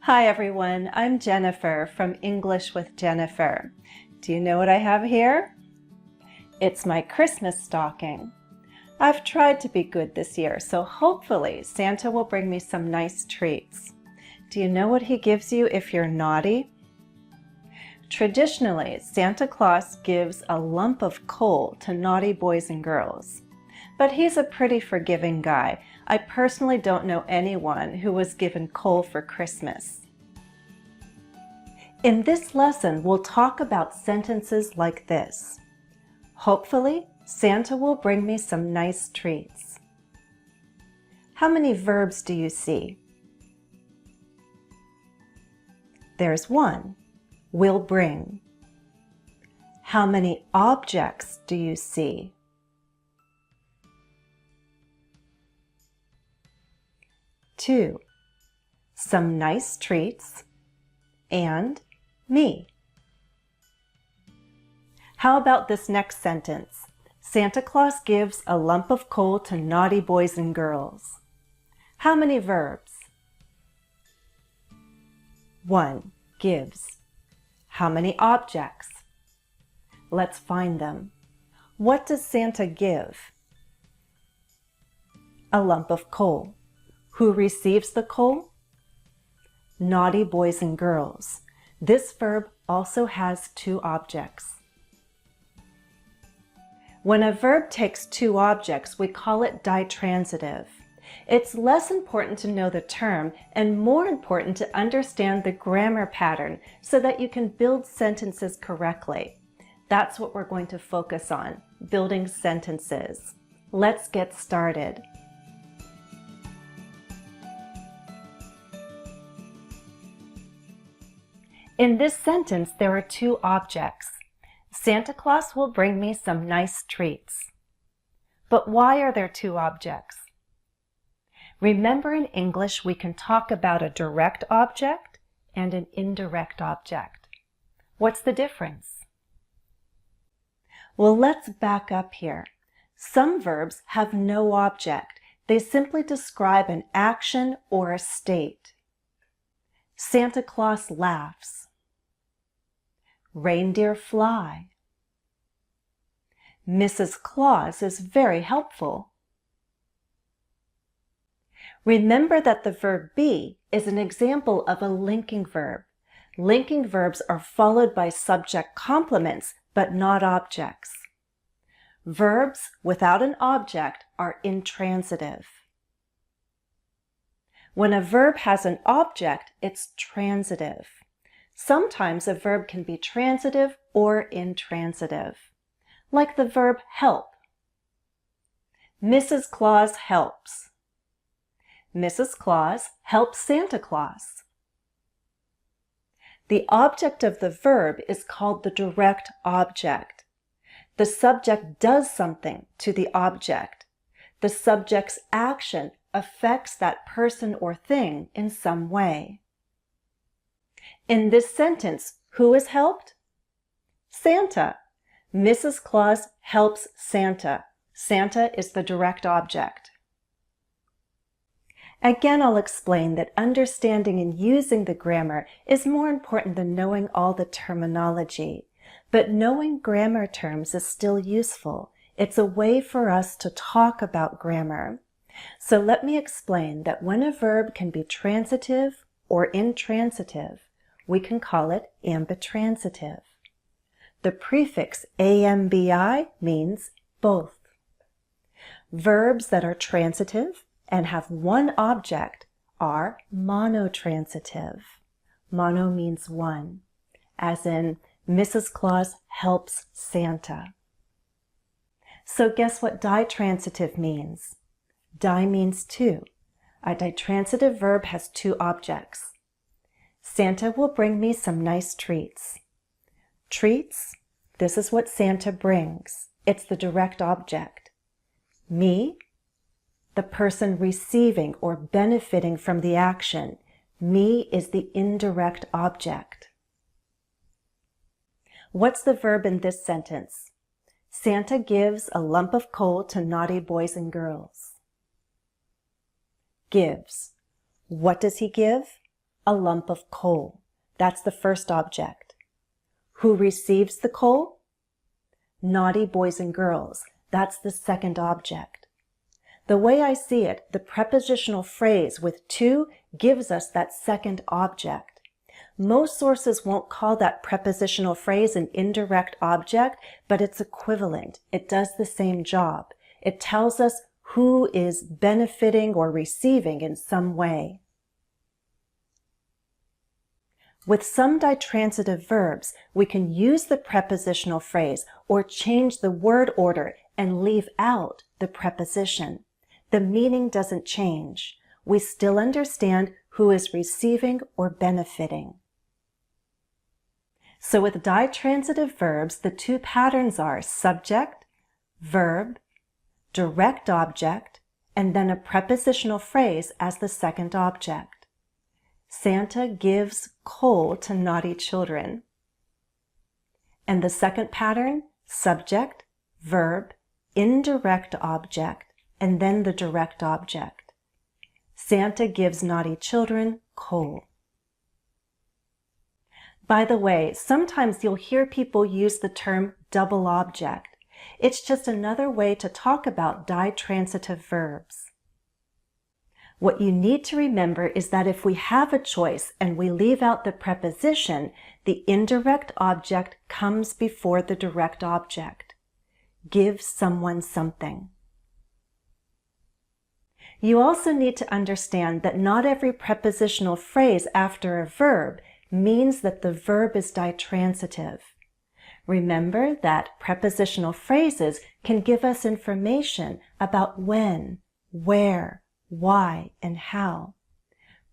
Hi everyone, I'm Jennifer from English with Jennifer. Do you know what I have here? It's my Christmas stocking. I've tried to be good this year, so hopefully Santa will bring me some nice treats. Do you know what he gives you if you're naughty? Traditionally, Santa Claus gives a lump of coal to naughty boys and girls. But he's a pretty forgiving guy. I personally don't know anyone who was given coal for Christmas. In this lesson, we'll talk about sentences like this. Hopefully, Santa will bring me some nice treats. How many verbs do you see? There's one, will bring. How many objects do you see? Two, some nice treats, and me. How about this next sentence? Santa Claus gives a lump of coal to naughty boys and girls. How many verbs? One, gives. How many objects? Let's find them. What does Santa give? A lump of coal. Who receives the coal? Naughty boys and girls. This verb also has two objects. When a verb takes two objects, we call it ditransitive. It's less important to know the term and more important to understand the grammar pattern so that you can build sentences correctly. That's what we're going to focus on, building sentences. Let's get started. In this sentence, there are two objects. Santa Claus will bring me some nice treats. But why are there two objects? Remember, in English, we can talk about a direct object and an indirect object. What's the difference? Well, let's back up here. Some verbs have no object. They simply describe an action or a state. Santa Claus laughs. Reindeer fly. Mrs. Claus is very helpful. Remember that the verb be is an example of a linking verb. Linking verbs are followed by subject complements, but not objects. Verbs without an object are intransitive. When a verb has an object, it's transitive. Sometimes a verb can be transitive or intransitive, like the verb help. Mrs. Claus helps. Mrs. Claus helps Santa Claus. The object of the verb is called the direct object. The subject does something to the object. The subject's action affects that person or thing in some way. In this sentence, who is helped? Santa. Mrs. Claus helps Santa. Santa is the direct object. Again, I'll explain that understanding and using the grammar is more important than knowing all the terminology. But knowing grammar terms is still useful. It's a way for us to talk about grammar. So let me explain that when a verb can be transitive or intransitive, we can call it ambitransitive. The prefix ambi means both. Verbs that are transitive and have one object are monotransitive. Mono means one, as in Mrs. Claus helps Santa. So guess what ditransitive means? Di means two. A ditransitive verb has two objects. Santa will bring me some nice treats. Treats, this is what Santa brings. It's the direct object. Me, the person receiving or benefiting from the action. Me is the indirect object. What's the verb in this sentence? Santa gives a lump of coal to naughty boys and girls. Gives. What does he give? a lump of coal. That's the first object. Who receives the coal? Naughty boys and girls. That's the second object. The way I see it, the prepositional phrase with to gives us that second object. Most sources won't call that prepositional phrase an indirect object, but it's equivalent. It does the same job. It tells us who is benefiting or receiving in some way. With some ditransitive verbs, we can use the prepositional phrase or change the word order and leave out the preposition. The meaning doesn't change. We still understand who is receiving or benefiting. So with ditransitive verbs, the two patterns are subject, verb, direct object, and then a prepositional phrase as the second object. Santa gives coal to naughty children. And the second pattern, subject, verb, indirect object, and then the direct object. Santa gives naughty children coal. By the way, sometimes you'll hear people use the term double object. It's just another way to talk about ditransitive verbs. What you need to remember is that if we have a choice and we leave out the preposition, the indirect object comes before the direct object. Give someone something. You also need to understand that not every prepositional phrase after a verb means that the verb is ditransitive. Remember that prepositional phrases can give us information about when, where, why, and how.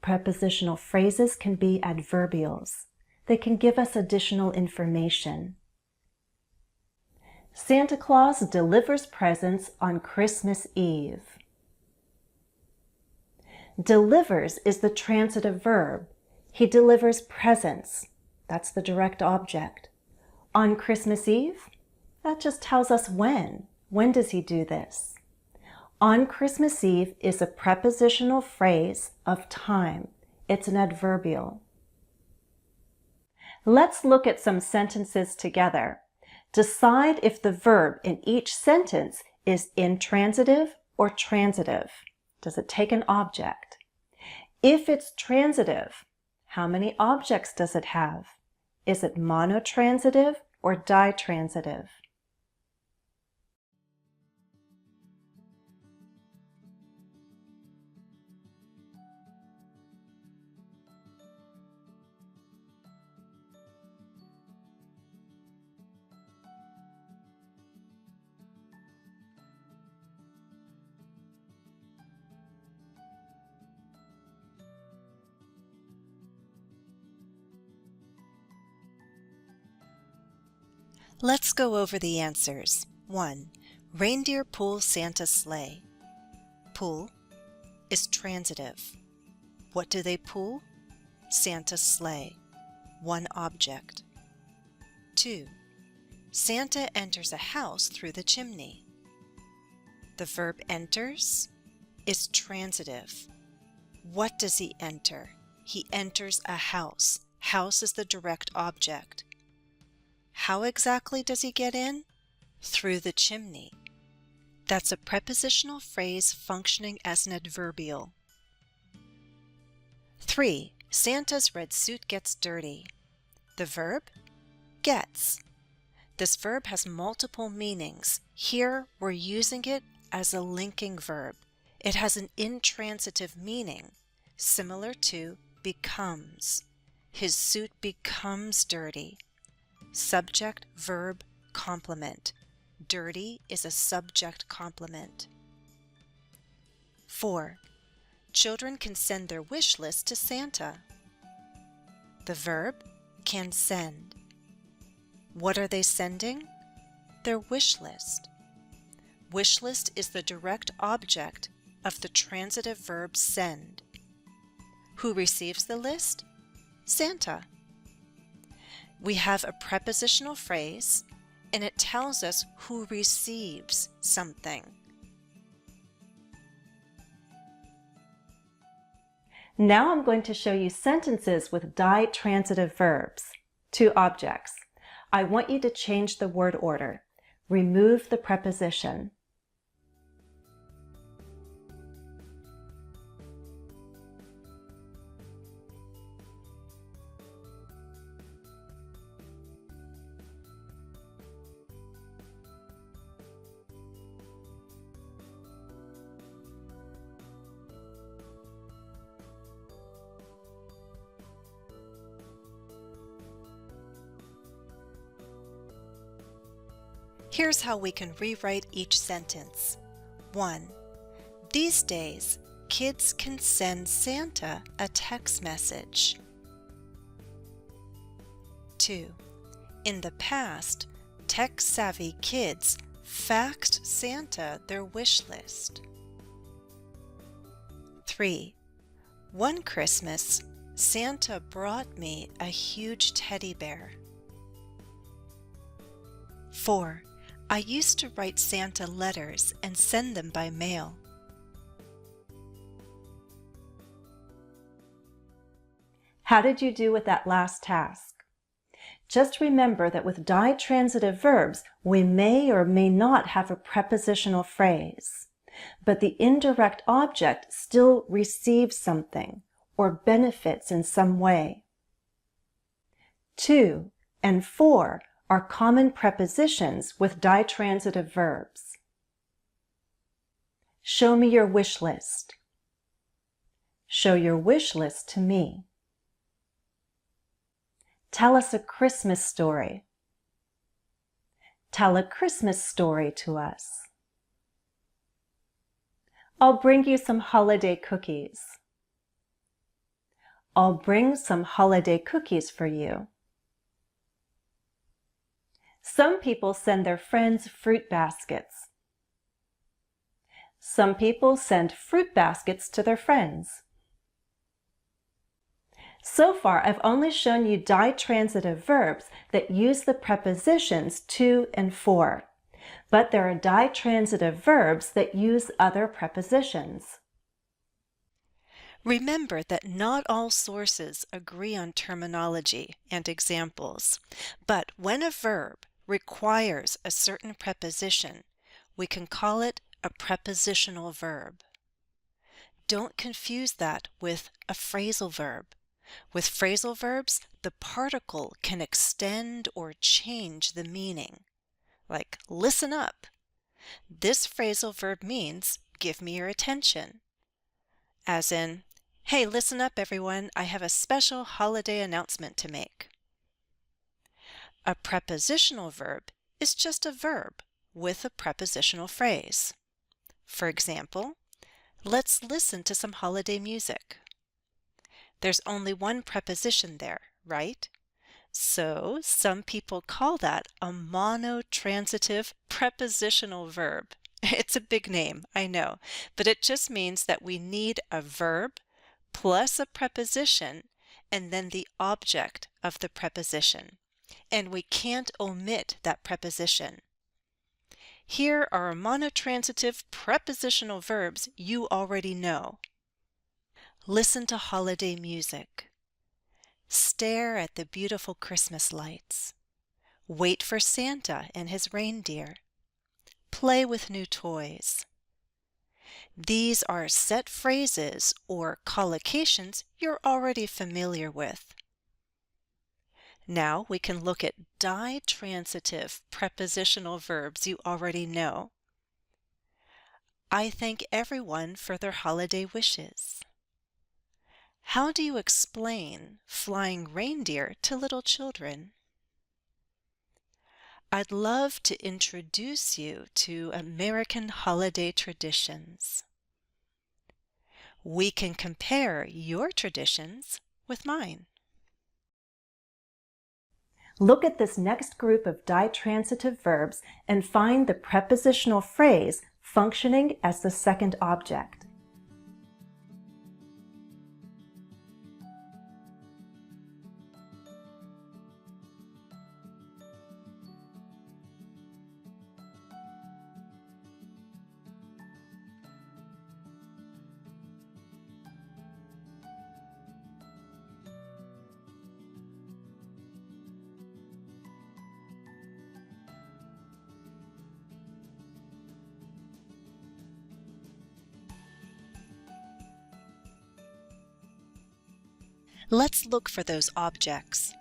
Prepositional phrases can be adverbials. They can give us additional information. Santa Claus delivers presents on Christmas Eve. Delivers is the transitive verb. He delivers presents. That's the direct object. On Christmas Eve? That just tells us when. When does he do this? On Christmas Eve is a prepositional phrase of time. It's an adverbial. Let's look at some sentences together. Decide if the verb in each sentence is intransitive or transitive. Does it take an object? If it's transitive, how many objects does it have? Is it monotransitive or ditransitive? Let's go over the answers. 1. Reindeer pull Santa's sleigh. Pull is transitive. What do they pull? Santa's sleigh. One object. 2. Santa enters a house through the chimney. The verb enters is transitive. What does he enter? He enters a house. House is the direct object. How exactly does he get in? Through the chimney. That's a prepositional phrase functioning as an adverbial. 3. Santa's red suit gets dirty. The verb? Gets. This verb has multiple meanings. Here we're using it as a linking verb. It has an intransitive meaning, similar to becomes. His suit becomes dirty. Subject, verb, complement. Dirty is a subject complement. 4. Children can send their wish list to Santa. The verb, can send. What are they sending? Their wish list. Wish list is the direct object of the transitive verb send. Who receives the list? Santa. We have a prepositional phrase, and it tells us who receives something. Now I'm going to show you sentences with ditransitive verbs. 2 objects. I want you to change the word order. Remove the preposition. Here's how we can rewrite each sentence. 1. These days, kids can send Santa a text message. 2. In the past, tech-savvy kids faxed Santa their wish list. 3. One Christmas, Santa brought me a huge teddy bear. 4. I used to write Santa letters and send them by mail. How did you do with that last task? Just remember that with ditransitive verbs, we may or may not have a prepositional phrase, but the indirect object still receives something or benefits in some way. 2 and 4 are common prepositions with ditransitive verbs. Show me your wish list. Show your wish list to me. Tell us a Christmas story. Tell a Christmas story to us. I'll bring you some holiday cookies. I'll bring some holiday cookies for you. Some people send their friends fruit baskets. Some people send fruit baskets to their friends. So far, I've only shown you ditransitive verbs that use the prepositions to and for, but there are ditransitive verbs that use other prepositions. Remember that not all sources agree on terminology and examples, but when a verb requires a certain preposition, we can call it a prepositional verb. Don't confuse that with a phrasal verb. With phrasal verbs, the particle can extend or change the meaning. Like, listen up. This phrasal verb means, give me your attention. As in, hey, listen up everyone, I have a special holiday announcement to make. A prepositional verb is just a verb with a prepositional phrase. For example, let's listen to some holiday music. There's only one preposition there, right? So some people call that a monotransitive prepositional verb. It's a big name, I know, but it just means that we need a verb plus a preposition and then the object of the preposition. And we can't omit that preposition. Here are monotransitive prepositional verbs you already know. Listen to holiday music. Stare at the beautiful Christmas lights. Wait for Santa and his reindeer. Play with new toys. These are set phrases or collocations you're already familiar with. Now we can look at ditransitive prepositional verbs you already know. I thank everyone for their holiday wishes. How do you explain flying reindeer to little children? I'd love to introduce you to American holiday traditions. We can compare your traditions with mine. Look at this next group of ditransitive verbs and find the prepositional phrase functioning as the second object. Let's look for those objects.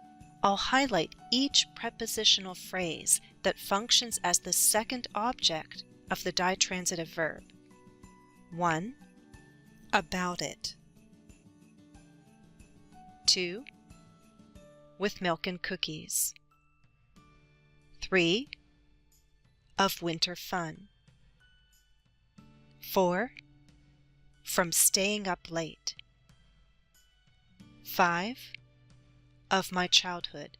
I'll highlight each prepositional phrase that functions as the second object of the ditransitive verb. 1. About it. 2. With milk and cookies. 3. Of winter fun. 4. From staying up late. 5. Of my childhood.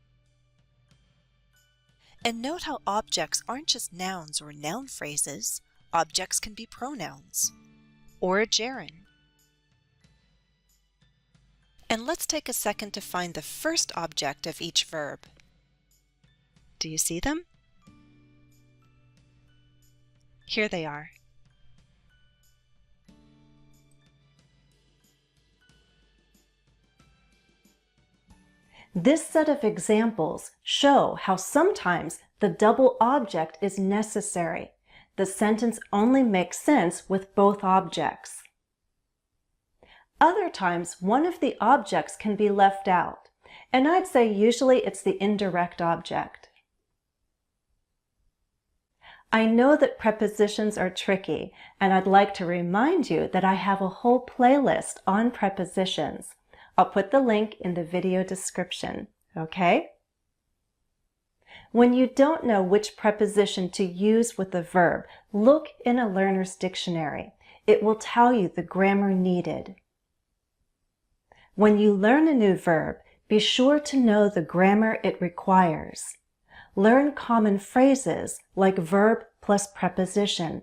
And note how objects aren't just nouns or noun phrases. Objects can be pronouns or a gerund. And let's take a second to find the first object of each verb. Do you see them? Here they are. This set of examples show how sometimes the double object is necessary. The sentence only makes sense with both objects. Other times, one of the objects can be left out, and I'd say usually it's the indirect object. I know that prepositions are tricky, and I'd like to remind you that I have a whole playlist on prepositions. I'll put the link in the video description, okay? When you don't know which preposition to use with a verb, look in a learner's dictionary. It will tell you the grammar needed. When you learn a new verb, be sure to know the grammar it requires. Learn common phrases like verb plus preposition.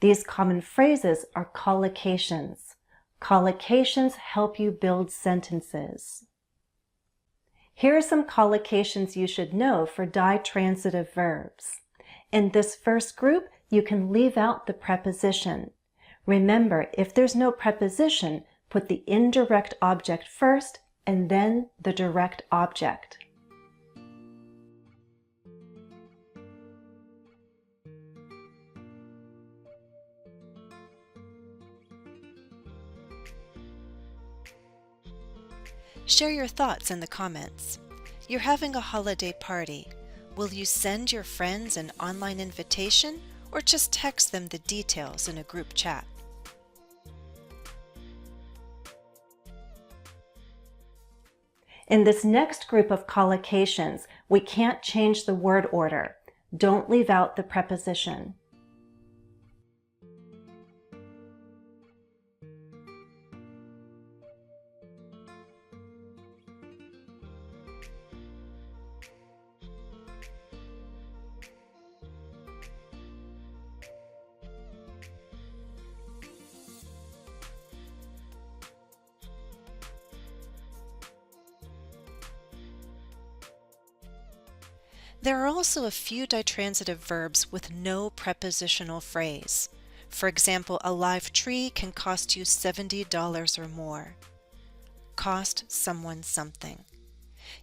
These common phrases are collocations. Collocations help you build sentences. Here are some collocations you should know for ditransitive verbs. In this first group, you can leave out the preposition. Remember, if there's no preposition, put the indirect object first and then the direct object. Share your thoughts in the comments. You're having a holiday party. Will you send your friends an online invitation or just text them the details in a group chat? In this next group of collocations, we can't change the word order. Don't leave out the preposition. There are also a few ditransitive verbs with no prepositional phrase. For example, a live tree can cost you $70 or more. Cost someone something.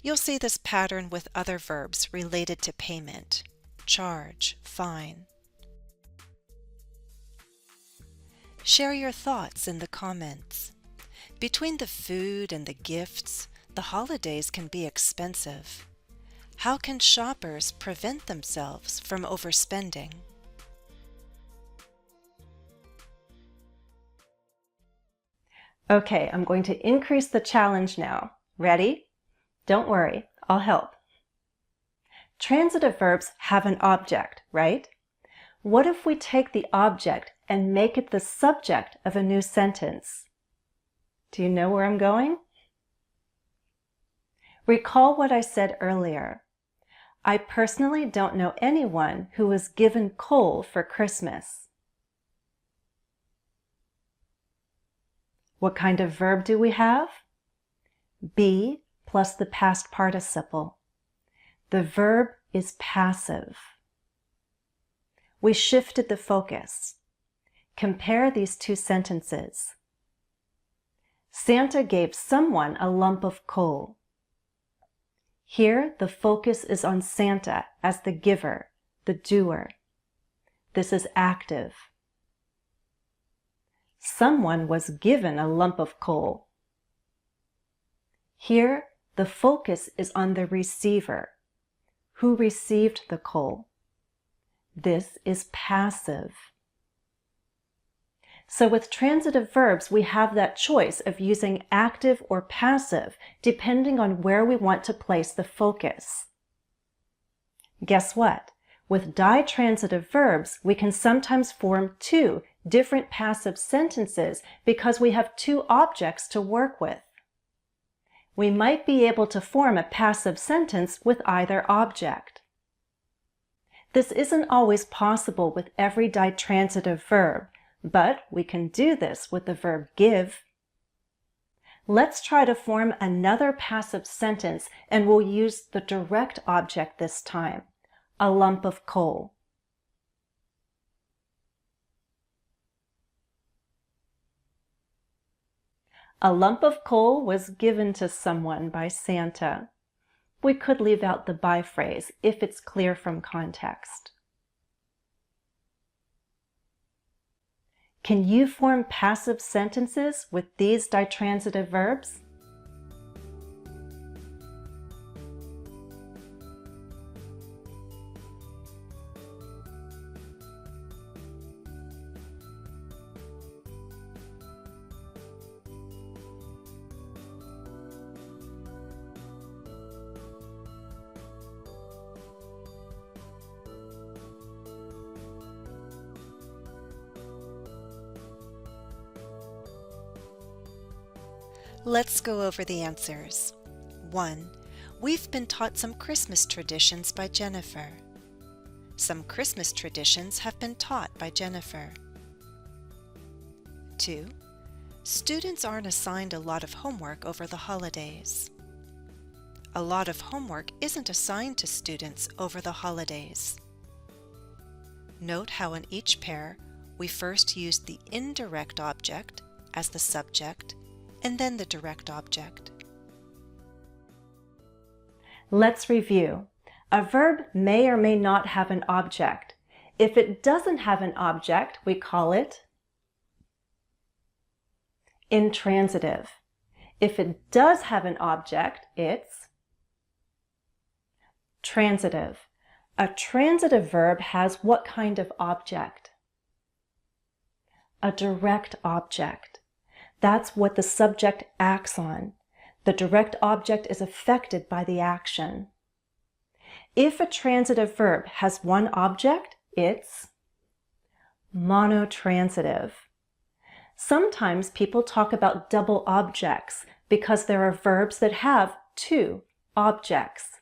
You'll see this pattern with other verbs related to payment. Charge, fine. Share your thoughts in the comments. Between the food and the gifts, the holidays can be expensive. How can shoppers prevent themselves from overspending? Okay, I'm going to increase the challenge now. Ready? Don't worry, I'll help. Transitive verbs have an object, right? What if we take the object and make it the subject of a new sentence? Do you know where I'm going? Recall what I said earlier. I personally don't know anyone who was given coal for Christmas. What kind of verb do we have? Be plus the past participle. The verb is passive. We shifted the focus. Compare these two sentences. Santa gave someone a lump of coal. Here, the focus is on Santa as the giver, the doer. This is active. Someone was given a lump of coal. Here, the focus is on the receiver. Who received the coal? This is passive. So with transitive verbs, we have that choice of using active or passive depending on where we want to place the focus. Guess what? With ditransitive verbs, we can sometimes form two different passive sentences because we have two objects to work with. We might be able to form a passive sentence with either object. This isn't always possible with every ditransitive verb, but we can do this with the verb give. Let's try to form another passive sentence, and we'll use the direct object this time, a lump of coal. A lump of coal was given to someone by Santa. We could leave out the by phrase if it's clear from context. Can you form passive sentences with these ditransitive verbs? Let's go over the answers. 1. We've been taught some Christmas traditions by Jennifer. Some Christmas traditions have been taught by Jennifer. 2. Students aren't assigned a lot of homework over the holidays. A lot of homework isn't assigned to students over the holidays. Note how in each pair we first used the indirect object as the subject and then the direct object. Let's review. A verb may or may not have an object. If it doesn't have an object, we call it intransitive. If it does have an object, it's transitive. A transitive verb has what kind of object? A direct object. That's what the subject acts on. The direct object is affected by the action. If a transitive verb has one object, it's monotransitive. Sometimes people talk about double objects because there are verbs that have two objects.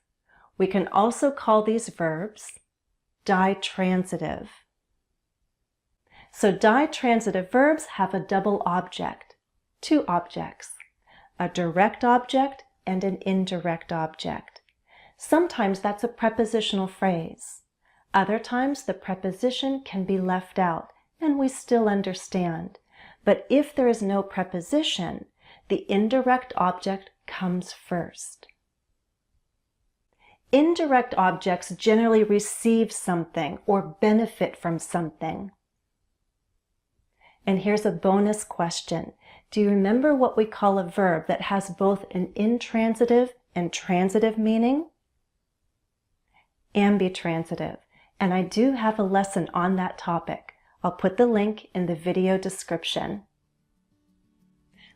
We can also call these verbs ditransitive. So ditransitive verbs have a double object. Two objects, a direct object and an indirect object. Sometimes that's a prepositional phrase. Other times the preposition can be left out and we still understand. But if there is no preposition, the indirect object comes first. Indirect objects generally receive something or benefit from something. And here's a bonus question. Do you remember what we call a verb that has both an intransitive and transitive meaning? Ambitransitive. And I do have a lesson on that topic. I'll put the link in the video description.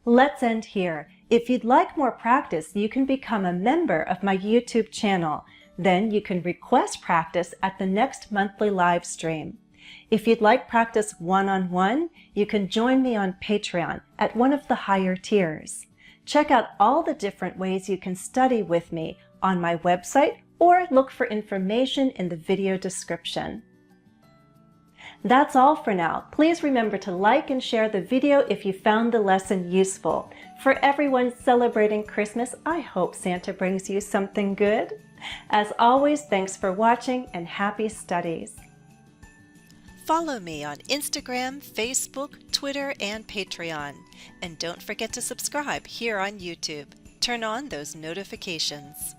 Let's end here. If you'd like more practice, you can become a member of my YouTube channel. Then you can request practice at the next monthly live stream. If you'd like practice one-on-one, you can join me on Patreon at one of the higher tiers. Check out all the different ways you can study with me on my website or look for information in the video description. That's all for now. Please remember to like and share the video if you found the lesson useful. For everyone celebrating Christmas, I hope Santa brings you something good. As always, thanks for watching and happy studies. Follow me on Instagram, Facebook, Twitter, and Patreon. And don't forget to subscribe here on YouTube. Turn on those notifications.